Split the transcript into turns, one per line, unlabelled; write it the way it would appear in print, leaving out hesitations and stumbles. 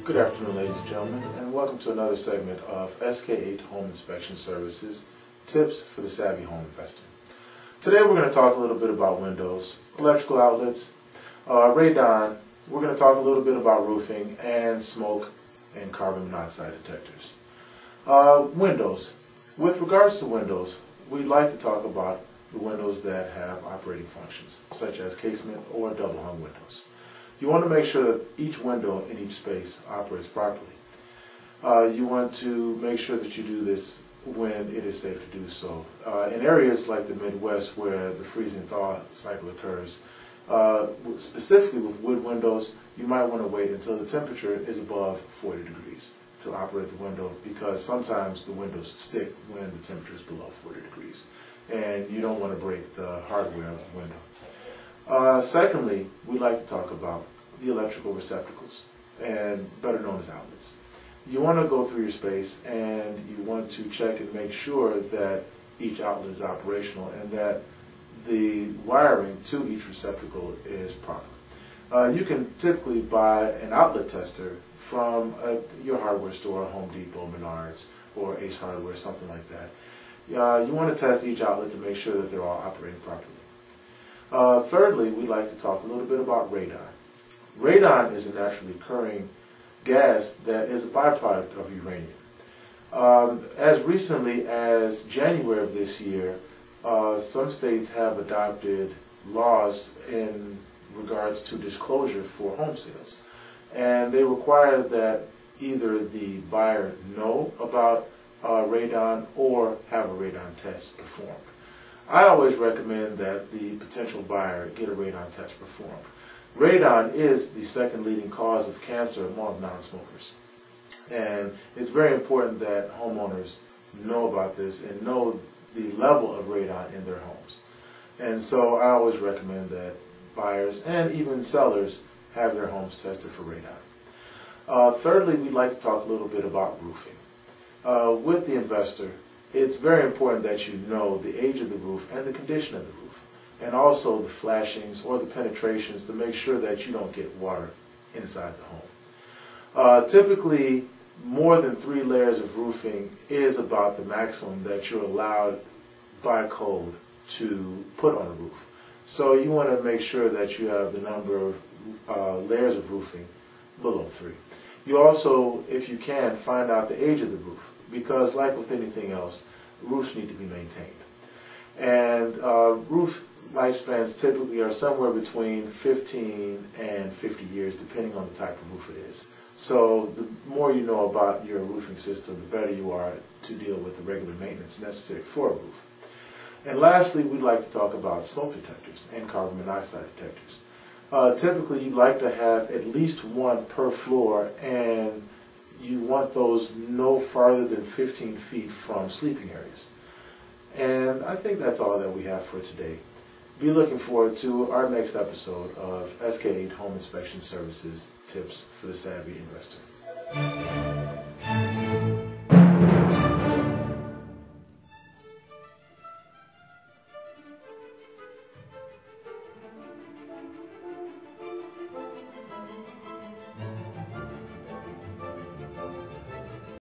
Good afternoon, ladies and gentlemen, and welcome to another segment of SK8 Home Inspection Services, Tips for the Savvy Home Investor. Today we're going to talk a little bit about windows, electrical outlets, radon. We're going to talk a little bit about roofing and smoke and carbon monoxide detectors. Windows. With regards to windows, we'd like to talk about the windows that have operating functions, such as casement or double hung windows. You want to make sure that each window in each space operates properly. You want to make sure that you do this when it is safe to do so. In areas like the Midwest where the freezing thaw cycle occurs, specifically with wood windows, you might want to wait until the temperature is above 40 degrees to operate the window, because sometimes the windows stick when the temperature is below 40 degrees, and you don't want to break the hardware of the window. Secondly, we'd like to talk about the electrical receptacles, and better known as outlets. You want to go through your space and you want to check and make sure that each outlet is operational and that the wiring to each receptacle is proper. You can typically buy an outlet tester from your hardware store, Home Depot, Menards, or Ace Hardware, something like that. You want to test each outlet to make sure that they're all operating properly. Thirdly, we'd like to talk a little bit about radon. Radon is a naturally occurring gas that is a byproduct of uranium. As recently as January of this year, some states have adopted laws in regards to disclosure for home sales. And they require that either the buyer know about radon or have a radon test performed. I always recommend that the potential buyer get a radon test performed. Radon is the second leading cause of cancer among non-smokers. And it's very important that homeowners know about this and know the level of radon in their homes. And so I always recommend that buyers and even sellers have their homes tested for radon. Thirdly, we'd like to talk a little bit about roofing. With the investor, it's very important that you know the age of the roof and the condition of the roof, and also the flashings or the penetrations to make sure that you don't get water inside the home. Typically, more than 3 layers of roofing is about the maximum that you're allowed by code to put on a roof. So you want to make sure that you have the number of layers of roofing below 3. You also, if you can, find out the age of the roof, because like with anything else, roofs need to be maintained. And roof lifespans typically are somewhere between 15 and 50 years, depending on the type of roof it is. So the more you know about your roofing system, the better you are to deal with the regular maintenance necessary for a roof. And lastly, we'd like to talk about smoke detectors and carbon monoxide detectors. Typically, you'd like to have at least one per floor, and you want those no farther than 15 feet from sleeping areas. And I think that's all that we have for today. Be looking forward to our next episode of SK8 Home Inspection Services Tips for the Savvy Investor.